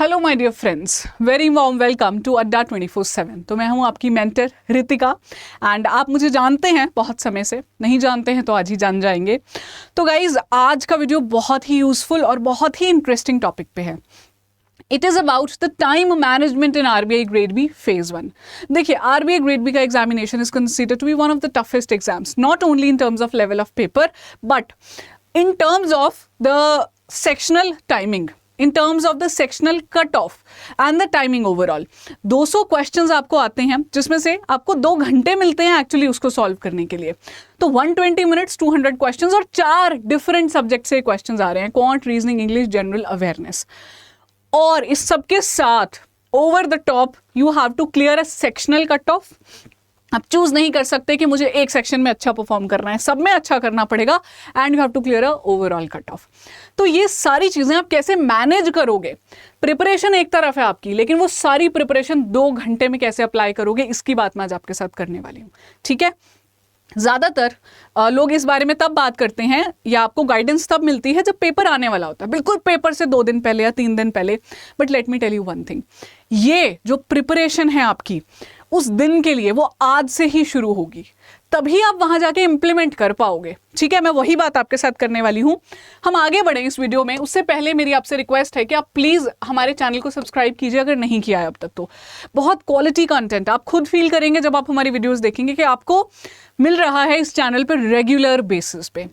Hello my dear friends, very warm welcome to Adda 24/7। तो मैं हूं आपकी मेंटर रितिका एंड आप मुझे जानते हैं बहुत समय से, नहीं जानते हैं तो आज ही जान जाएंगे। तो गाइज, आज का वीडियो बहुत ही यूजफुल और बहुत ही इंटरेस्टिंग टॉपिक पे है। It is about the time management in RBI grade B phase 1। देखिए, आरबीआई ग्रेड बी का examination is considered to be one of the toughest exams, not only in terms of level of paper but in terms of the sectional timing, in terms of the sectional cut off and the timing overall। 200 questions आपको आते हैं जिसमें से आपको 2 घंटे मिलते हैं actually उसको सॉल्व करने के लिए। तो 120 मिनट्स 200 क्वेश्चंस और 4 डिफरेंट सब्जेक्ट से क्वेश्चंस आ रहे हैं, quant, reasoning, English, general awareness. और इस सबके साथ over the top you have to clear a sectional cut off. आप चूज नहीं कर सकते कि मुझे एक सेक्शन में अच्छा परफॉर्म करना है, सब में अच्छा करना पड़ेगा and you have to clear a overall cut off. तो ये सारी चीजें आप कैसे मैनेज करोगे? प्रिपरेशन एक तरफ है आपकी, लेकिन वो सारी प्रिपरेशन 2 घंटे में कैसे अप्लाई करोगे, इसकी बात मैं आज आपके साथ करने वाली हूँ। ठीक है, ज़्यादातर लोग इस बारे में तब बात करते हैं या आपको गाइडेंस तब मिलती है जब पेपर आने वाला होता है, बिल्कुल पेपर से 2 दिन पहले या 3 दिन पहले। But let me tell you one thing, ये जो प्रिपरेशन है आपकी उस दिन के लिए वो आज से ही शुरू होगी, तभी आप वहां जाके इंप्लीमेंट कर पाओगे। ठीक है, मैं वही बात आपके साथ करने वाली हूं। हम आगे बढ़े इस वीडियो में, उससे पहले मेरी आपसे रिक्वेस्ट है कि आप प्लीज हमारे चैनल को सब्सक्राइब कीजिए अगर नहीं किया है अब तक। तो बहुत क्वालिटी कंटेंट आप खुद फील करेंगे जब आप हमारी वीडियोस देखेंगे कि आपको मिल रहा है इस चैनल पर रेगुलर बेसिस पे।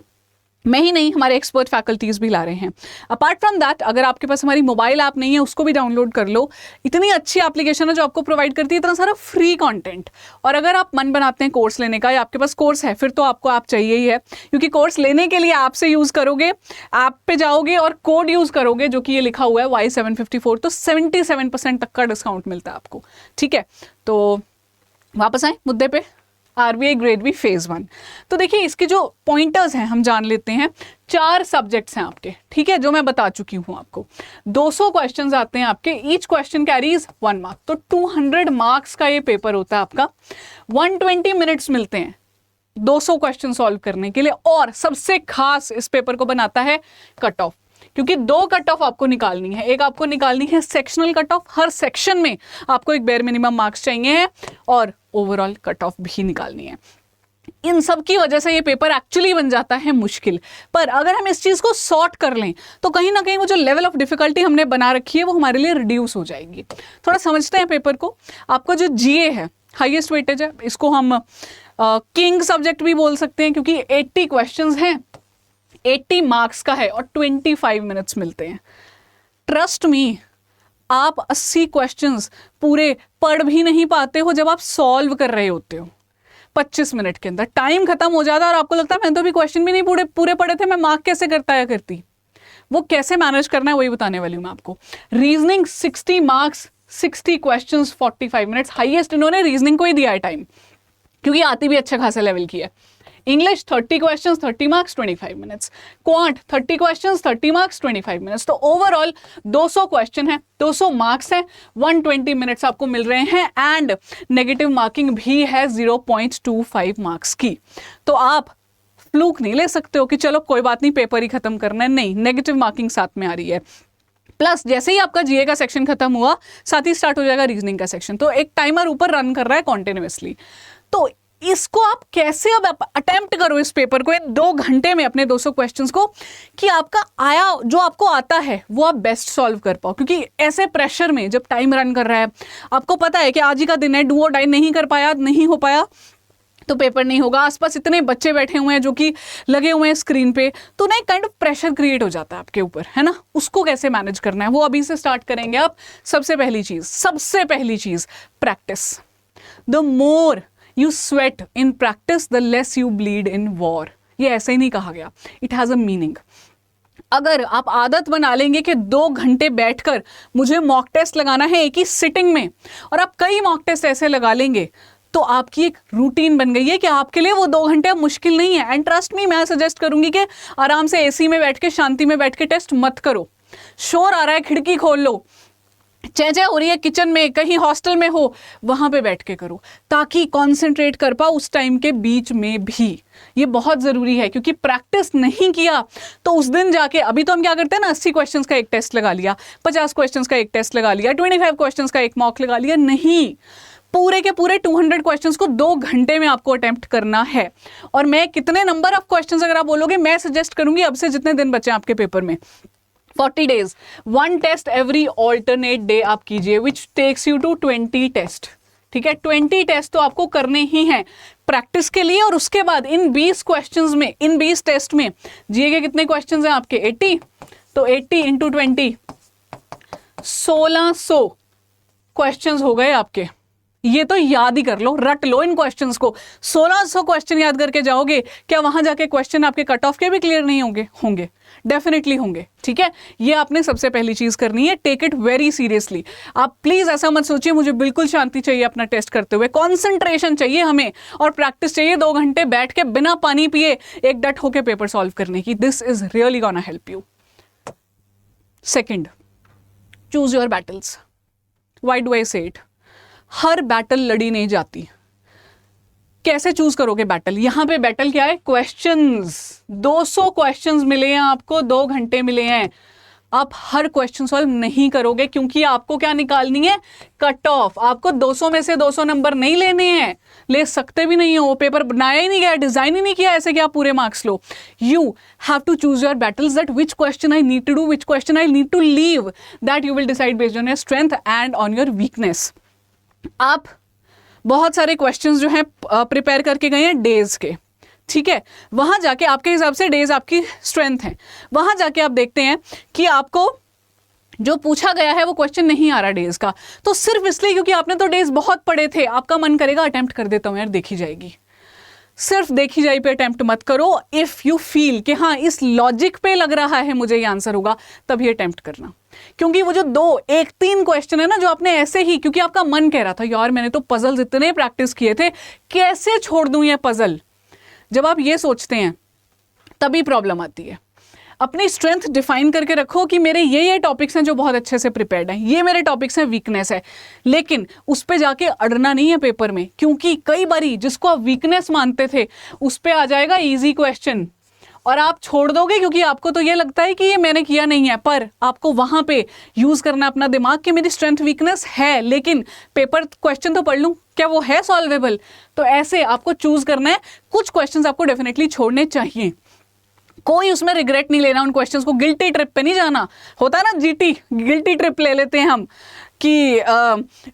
मैं ही नहीं, हमारे एक्सपर्ट फैकल्टीज भी ला रहे हैं। अपार्ट फ्रॉम दैट, अगर आपके पास हमारी मोबाइल ऐप नहीं है उसको भी डाउनलोड कर लो। इतनी अच्छी एप्लीकेशन है जो आपको प्रोवाइड करती है इतना सारा फ्री कंटेंट। और अगर आप मन बनाते हैं कोर्स लेने का या आपके पास कोर्स है, फिर तो आपको ऐप चाहिए ही है, क्योंकि कोर्स लेने के लिए ऐप से यूज करोगे, ऐप पे जाओगे और कोड यूज करोगे जो कि ये लिखा हुआ है Y754, तो 77% तक का डिस्काउंट मिलता है आपको। ठीक है, तो वापस आए मुद्दे पे, आरबीआई ग्रेड बी फेज 1। तो देखिए, इसके जो पॉइंटर्स हैं हम जान लेते हैं। 4 सब्जेक्ट्स हैं आपके, ठीक है, जो मैं बता चुकी हूं आपको। 200 क्वेश्चंस आते हैं आपके, ईच क्वेश्चन कैरीज 1 मार्क, तो 200 मार्क्स का ये पेपर होता है आपका। 120 मिनट्स मिलते हैं 200 क्वेश्चन सॉल्व करने के लिए। और सबसे खास इस पेपर को बनाता है कट ऑफ, क्योंकि 2 कट ऑफ आपको निकालनी है। एक आपको निकालनी है sectional cut of, her section में आपको एक बेयर मिनिमम मार्क्स चाहिए हैं, और ओवरऑल कट ऑफ भी निकालनी है। इन सब की वजह से ये पेपर एक्चुअली बन जाता है मुश्किल। पर अगर हम इस चीज को सॉर्ट कर लें तो कहीं ना कहीं वो जो लेवल ऑफ डिफिकल्टी हमने बना रखी है वो हमारे लिए रिड्यूस हो जाएगी। थोड़ा समझते हैं पेपर को। आपका जो जीए है, हाईएस्ट वेटेज है, इसको हम किंग सब्जेक्ट भी बोल सकते हैं, क्योंकि 80 क्वेश्चंस हैं, 80 मार्क्स का है और 25 मिनट्स मिलते हैं। ट्रस्ट मी, आप 80 क्वेश्चंस पूरे पढ़ भी नहीं पाते हो जब आप सॉल्व कर रहे होते हो। 25 मिनट के अंदर टाइम खत्म हो जाता है और आपको लगता है मैंने तो अभी क्वेश्चन भी नहीं पूरे पढ़े थे, मैं मार्क कैसे करता या करती। वो कैसे मैनेज करना है वही बताने वाली हूँ मैं आपको। Reasoning 60 marks, 60 questions, 45 minutes. Highest इन्होंने रीजनिंग को ही दिया है टाइम, क्योंकि आती भी अच्छे खासे लेवल की है। English 30 questions, 30 marks, 25 minutes. Quant 30 questions, 30 marks, 25 minutes. तो ओवरऑल 200 क्वेश्चन है, 200 मार्क्स है, 120 मिनट्स आपको मिल रहे हैं एंड नेगेटिव मार्किंग भी है 0.25 मार्क्स की। तो आप फ्लूक नहीं ले सकते हो कि चलो कोई बात नहीं पेपर ही खत्म करना है, नहीं, नेगेटिव मार्किंग साथ में आ रही है। प्लस जैसे ही आपका जीए का सेक्शन खत्म हुआ, साथ ही स्टार्ट हो जाएगा रीजनिंग का सेक्शन। तो एक टाइमर ऊपर रन कर रहा है कॉन्टिन्यूअसली। तो इसको आप कैसे अब अटेम्प्ट करो इस पेपर को इन 2 घंटे में, अपने 200 क्वेश्चंस को, कि आपका जो आपको आता है वो आप बेस्ट सॉल्व कर पाओ। क्योंकि ऐसे प्रेशर में जब टाइम रन कर रहा है, आपको पता है कि आज ही का दिन है, डू और डाई, नहीं कर पाया, नहीं हो पाया तो पेपर नहीं होगा। आसपास इतने बच्चे बैठे हुए हैं जो कि लगे हुए हैं स्क्रीन पे, तो ना एक काइंड ऑफ प्रेशर क्रिएट हो जाता है आपके ऊपर, है ना। उसको कैसे मैनेज करना है वो अभी से स्टार्ट करेंगे आप। सबसे पहली चीज practice. The more you sweat in practice the less you bleed in war। ये ऐसे ही नहीं कहा गया, it has a meaning। अगर आप आदत बना लेंगे कि 2 घंटे बैठकर मुझे मॉक टेस्ट लगाना है एक ही सिटिंग में, और आप कई मॉक टेस्ट ऐसे लगा लेंगे, तो आपकी एक रूटीन बन गई है कि आपके लिए वो 2 घंटे अब मुश्किल नहीं है। एंड ट्रस्ट मी, मैं सजेस्ट करूंगी कि आराम से एसी में बैठ के, शांति में बैठ के टेस्ट मत करो। शोर आ रहा है, खिड़की खोल लो, चेंचे हो रही है किचन में, कहीं हॉस्टल में हो, वहां पे बैठ के करो ताकि कंसंट्रेट कर पाओ उस टाइम के बीच में भी। ये बहुत जरूरी है, क्योंकि प्रैक्टिस नहीं किया तो उस दिन जाके, अभी तो हम क्या करते हैं ना, 80 क्वेश्चंस का एक टेस्ट लगा लिया, 50 क्वेश्चंस का एक टेस्ट लगा लिया, 25 क्वेश्चंस का एक मॉक लगा लिया। नहीं, पूरे के पूरे 200 क्वेश्चंस को 2 घंटे में आपको अटेम्प्ट करना है। और मैं कितने नंबर ऑफ क्वेश्चंस अगर आप बोलोगे, मैं सजेस्ट करूंगी अब से जितने दिन बचे आपके पेपर में, 40 days, 1 test every alternate day आप कीजिए, which takes you to 20 test. ठीक है, 20 टेस्ट तो आपको करने ही हैं प्रैक्टिस के लिए। और उसके बाद इन 20 क्वेश्चंस में, इन 20 टेस्ट में जीए के कितने क्वेश्चंस हैं आपके, 80, तो 80 इंटू 20, 1600 क्वेश्चंस हो गए आपके। ये तो याद ही कर लो, रट लो इन क्वेश्चंस को। 1600 क्वेश्चन याद करके जाओगे, क्या वहां जाके क्वेश्चन आपके कट ऑफ के भी क्लियर नहीं होंगे? होंगे, डेफिनेटली होंगे। ठीक है, ये आपने सबसे पहली चीज करनी है, टेक इट वेरी सीरियसली। आप प्लीज ऐसा मत सोचिए मुझे बिल्कुल शांति चाहिए अपना टेस्ट करते हुए, कॉन्सेंट्रेशन चाहिए हमें और प्रैक्टिस चाहिए 2 घंटे बैठ के बिना पानी पिए एक डट होके पेपर सॉल्व करने की। This is really gonna help you. Second, choose your battles. Why do I से इट? हर बैटल लड़ी नहीं जाती। कैसे चूज करोगे बैटल? यहां पे बैटल क्या है? क्वेश्चंस। 200 क्वेश्चंस मिले हैं आपको, 2 घंटे मिले हैं। आप हर क्वेश्चन सॉल्व नहीं करोगे, क्योंकि आपको क्या निकालनी है? Cut off. आपको 200 में से 200 नंबर नहीं लेने हैं, ले सकते भी नहीं हो, पेपर बनाया ही नहीं गया, डिजाइन ही नहीं किया ऐसे कि आप पूरे मार्क्स लो। You have to choose your battles, that which question I need to do, which question I need to leave, that you will decide based on your strength and on your weakness. आप बहुत सारे questions जो हैं prepare करके गए हैं days के, ठीक है, वहां जाके आपके हिसाब से डेज आपकी स्ट्रेंथ है, वहां जाके आप देखते हैं कि आपको जो पूछा गया है वो क्वेश्चन नहीं आ रहा डेज का, तो सिर्फ इसलिए क्योंकि आपने तो डेज बहुत पढ़े थे, आपका मन करेगा अटेम्प्ट कर देता हूं यार, देखी जाएगी। सिर्फ देखी जाए पे अटेम्प्ट मत करो। इफ यू फील कि हाँ इस लॉजिक पे लग रहा है मुझे ये आंसर होगा, तभी अटेम्प्ट करना। क्योंकि वो जो 3 क्वेश्चन है ना, जो आपने ऐसे ही, क्योंकि आपका मन कह रहा था यार मैंने तो पजल्स इतने प्रैक्टिस किए थे, कैसे छोड़ दूं ये पजल, जब आप ये सोचते हैं तभी प्रॉब्लम आती है। अपनी स्ट्रेंथ डिफाइन करके रखो कि मेरे ये टॉपिक्स हैं जो बहुत अच्छे से प्रिपेयर्ड हैं, ये मेरे टॉपिक्स हैं वीकनेस है, लेकिन उस पे जाके अड़ना नहीं है पेपर में, क्योंकि कई बारी जिसको आप वीकनेस मानते थे उस पे आ जाएगा इजी क्वेश्चन और आप छोड़ दोगे, क्योंकि आपको तो ये लगता है कि ये मैंने किया नहीं है, पर आपको वहां पे यूज करना अपना दिमाग कि मेरी स्ट्रेंथ वीकनेस है, लेकिन पेपर क्वेश्चन तो पढ़ लूं, क्या वो है सॉल्वेबल? तो ऐसे आपको चूज करना है। कुछ क्वेश्चंस आपको डेफिनेटली छोड़ने चाहिए, कोई उसमें रिग्रेट नहीं लेना, उन क्वेश्चंस को गिल्टी ट्रिप पे नहीं जाना। होता है ना जीटी, गिल्टी ट्रिप ले लेते हैं हम कि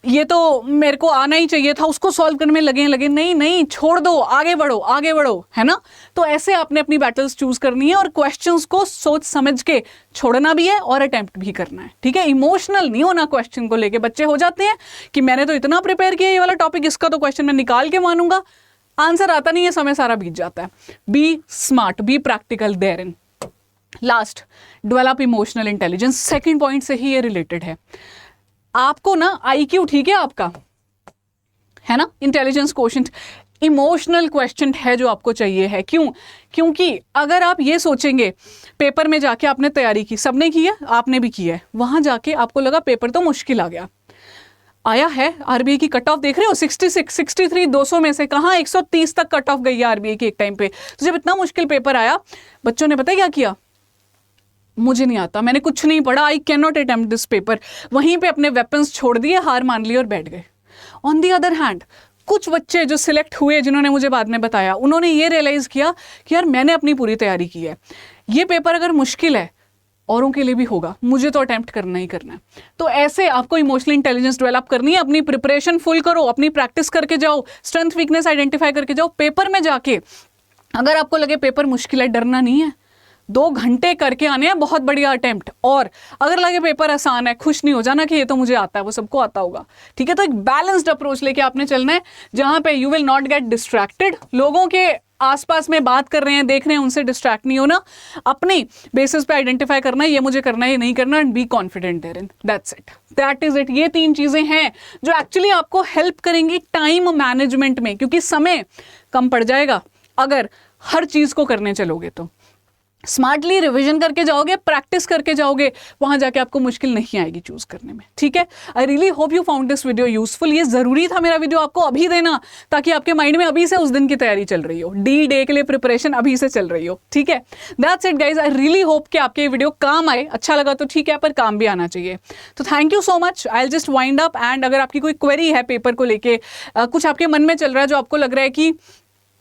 ये तो मेरे को आना ही चाहिए था, उसको सॉल्व करने में लगे नहीं, छोड़ दो, आगे बढ़ो, है ना। तो ऐसे आपने अपनी बैटल्स चूज करनी है और क्वेश्चंस को सोच समझ के छोड़ना भी है और अटेम्प्ट भी करना है, ठीक है। इमोशनल नहीं होना क्वेश्चन को लेके। बच्चे हो जाते हैं कि मैंने तो इतना प्रिपेयर किया ये वाला टॉपिक, इसका तो क्वेश्चन मैं निकाल के मानूंगा, आंसर आता नहीं है, समय सारा बीत जाता है। Be smart, be practical there in. Last, develop emotional intelligence. Second point से ही ये रिलेटेड है। आपको ना आईक्यू, ठीक है आपका, है ना, इंटेलिजेंस क्वोशिएंट, इमोशनल क्वेश्चन है जो आपको चाहिए है। क्यों? क्योंकि अगर आप ये सोचेंगे पेपर में जाके आपने तैयारी की, सबने की है, आपने भी की है, वहां जाके आपको लगा पेपर तो मुश्किल आ गया, आया है आरबीआई की कट ऑफ देख रहे हो 66, 63, 200 में से कहाँ 130 तक कट ऑफ गई है आरबीआई की एक टाइम पे। तो जब इतना मुश्किल पेपर आया, बच्चों ने पता है क्या किया? मुझे नहीं आता, मैंने कुछ नहीं पढ़ा, I can not attempt this paper, वहीं पे अपने वेपन्स छोड़ दिए, हार मान ली और बैठ गए। ऑन दी अदर हैंड, कुछ बच्चे जो सिलेक्ट हुए, जिन्होंने मुझे बाद में बताया, उन्होंने ये रियलाइज किया कि यार मैंने अपनी पूरी तैयारी की है, ये पेपर अगर मुश्किल है औरों के लिए भी होगा, मुझे तो अटेम्प्ट करना ही करना है। तो ऐसे आपको इमोशनल इंटेलिजेंस डेवलप करनी है, अपनी प्रिपरेशन फुल करो, अपनी प्रैक्टिस करके जाओ, स्ट्रेंथ वीकनेस आइडेंटिफाई करके जाओ। पेपर में जाके अगर आपको लगे पेपर मुश्किल है, डरना नहीं है, 2 घंटे करके आने हैं, बहुत बढ़िया अटेम्प्ट। और अगर लगे पेपर आसान है, खुश नहीं हो जाना कि ये तो मुझे आता है, वो सबको आता होगा, ठीक है। तो एक बैलेंस्ड अप्रोच लेके आपने चलना है, जहां पे you will not get distracted, लोगों के आसपास में बात कर रहे हैं, देख रहे हैं, उनसे डिस्ट्रैक्ट नहीं होना, अपनी बेसिस पे आइडेंटिफाई करना है, ये मुझे करना है, ये नहीं करना, and be confident there in, that's it, that is it. ये 3 चीजें हैं जो एक्चुअली आपको हेल्प करेंगी टाइम मैनेजमेंट में, क्योंकि समय कम पड़ जाएगा अगर हर चीज को करने चलोगे तो। स्मार्टली रिवीजन करके जाओगे, प्रैक्टिस करके जाओगे, वहां जाके आपको मुश्किल नहीं आएगी चूज करने में, ठीक है। I really hope you found this video useful. ये जरूरी था मेरा वीडियो आपको अभी देना, ताकि आपके माइंड में अभी से उस दिन की तैयारी चल रही हो, डी डे के लिए प्रिपरेशन अभी से चल रही हो, ठीक है। That's it guys, I really hope कि आपके ये वीडियो काम आए। अच्छा लगा तो ठीक है, पर काम भी आना चाहिए। तो thank you so much. I just wind up, and अगर आपकी कोई क्वेरी है पेपर को लेके, कुछ आपके मन में चल रहा है जो आपको लग रहा है कि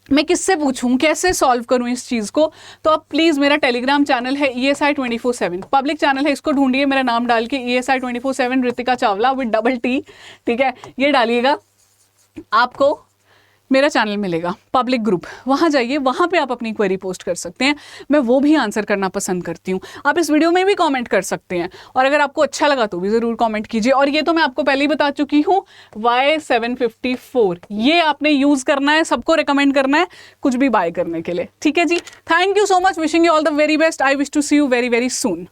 मैं किससे पूछूं, कैसे सॉल्व करूं इस चीज़ को, तो आप प्लीज़, मेरा टेलीग्राम चैनल है ESI 24/7, पब्लिक चैनल है, इसको ढूंढिए मेरा नाम डाल के, ESI 24/7 Ritika Chawla with double T, ठीक है। ये डालिएगा, आपको मेरा चैनल मिलेगा, पब्लिक ग्रुप, वहाँ जाइए, वहाँ पे आप अपनी क्वेरी पोस्ट कर सकते हैं, मैं वो भी आंसर करना पसंद करती हूँ। आप इस वीडियो में भी कमेंट कर सकते हैं, और अगर आपको अच्छा लगा तो भी ज़रूर कमेंट कीजिए। और ये तो मैं आपको पहले ही बता चुकी हूँ, Y754 ये आपने यूज़ करना है, सबको रिकमेंड करना है कुछ भी बाय करने के लिए, ठीक है जी। Thank you so much, wishing you all the very best. I wish to see you very very soon.